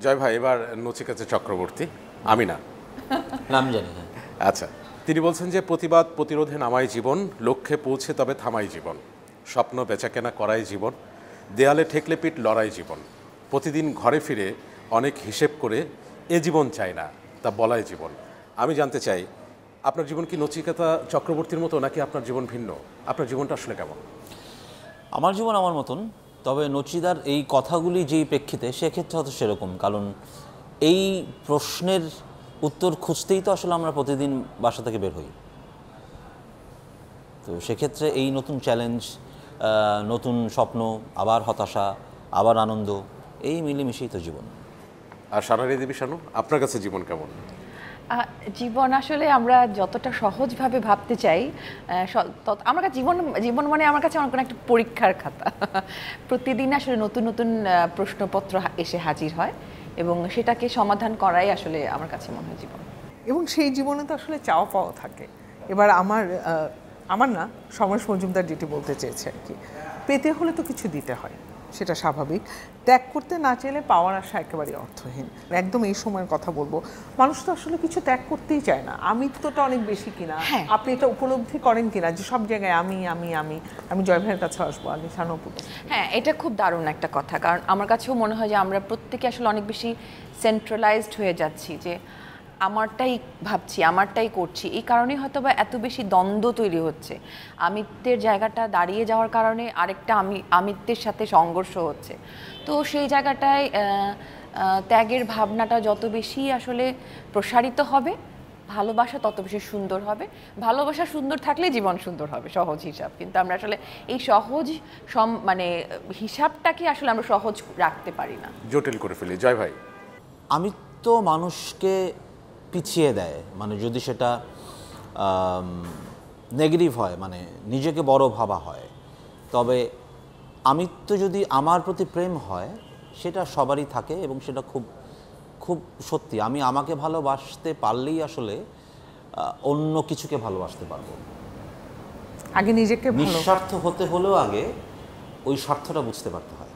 জয় ভাই, এবার নচিকেতা চক্রবর্তী, আমি না, নাম জানি। আচ্ছা, তিনি বলছেন যে প্রতিবাদ প্রতিরোধে নামাই জীবন, লক্ষ্যে পৌঁছে তবে থামাই জীবন, স্বপ্ন বেচাকেনা করাই জীবন, দেয়ালে ঠেকলে পিঠ লড়াই জীবন, প্রতিদিন ঘরে ফিরে অনেক হিসেব করে এ জীবন চাই না তা বলাই জীবন। আমি জানতে চাই আপনার জীবন কি নচিকেতা চক্রবর্তীর মতো নাকি আপনার জীবন ভিন্ন? আপনার জীবনটা আসলে কেমন? আমার জীবন আমার মতন, তবে নচিদার এই কথাগুলি যেই প্রেক্ষিতে সেক্ষেত্রে হয়তো সেরকম, কারণ এই প্রশ্নের উত্তর খুঁজতেই তো আসলে আমরা প্রতিদিন বাসা থেকে বের হই। তো সেক্ষেত্রে এই নতুন চ্যালেঞ্জ, নতুন স্বপ্ন, আবার হতাশা, আবার আনন্দ, এই মিলেমিশেই তো জীবন। আর সারারি দেবী শানু, আপনার কাছে জীবন কেমন? জীবন আসলে আমরা যতটা সহজভাবে ভাবতে চাই, আমার কাছে জীবন জীবন মানে আমার কাছে অনেক একটা পরীক্ষার খাতা। প্রতিদিন আসলে নতুন নতুন প্রশ্নপত্র এসে হাজির হয় এবং সেটাকে সমাধান করাই আসলে আমার কাছে মনে হয় জীবন। এবং সেই জীবনে তো আসলে চাওয়া পাওয়া থাকে। এবার আমার না, সমরেশ মজুমদার যেটি বলতে চেয়েছে আর কি, পেতে হলে তো কিছু দিতে হয়, সেটা স্বাভাবিক। ত্যাগ করতে না চাইলে পাওয়ার আশা একেবারেই অর্থহীন। একদম এই সময়ের কথা বলবো, মানুষ তো আসলে কিছু ত্যাগ করতেই চায় না। আমিত্বটা অনেক বেশি কিনা, আপনি এটা উপলব্ধি করেন কিনা যে সব জায়গায় আমি আমি আমি আমি জয় ভাইয়ের কাছে আসবো আগে শানুপুর। হ্যাঁ, এটা খুব দারুণ একটা কথা, কারণ আমার কাছেও মনে হয় যে আমরা প্রত্যেকে আসলে অনেক বেশি সেন্ট্রালাইজড হয়ে যাচ্ছি, যে আমারটাই ভাবছি, আমারটাই করছি। এই কারণেই হয়তো বা এত বেশি দ্বন্দ্ব তৈরি হচ্ছে। আমিত্বের জায়গাটা দাঁড়িয়ে যাওয়ার কারণে আরেকটা আমিত্বের সাথে সংঘর্ষ হচ্ছে। তো সেই জায়গাটায় ত্যাগের ভাবনাটা যত বেশি আসলে প্রসারিত হবে, ভালোবাসা তত বেশি সুন্দর হবে। ভালোবাসা সুন্দর থাকলে জীবন সুন্দর হবে, সহজ হিসাব। কিন্তু আমরা আসলে এই সহজ মানে হিসাবটাকে আসলে আমরা সহজ রাখতে পারি না, জটিল করে ফেলি। জয় ভাই, আমিত্ব মানুষকে পিছিয়ে দেয়, মানে যদি সেটা নেগেটিভ হয়, মানে নিজেকে বড় ভাবা হয়। তবে আমিত্ব যদি আমার প্রতি প্রেম হয়, সেটা সবারই থাকে এবং সেটা খুব খুব সত্যি। আমি আমাকে ভালোবাসতে পারলেই আসলে অন্য কিছুকে ভালোবাসতে পারবো। আগে নিজেকে নিঃস্বার্থ হতে হলেও আগে ওই স্বার্থটা বুঝতে পারতে হয়।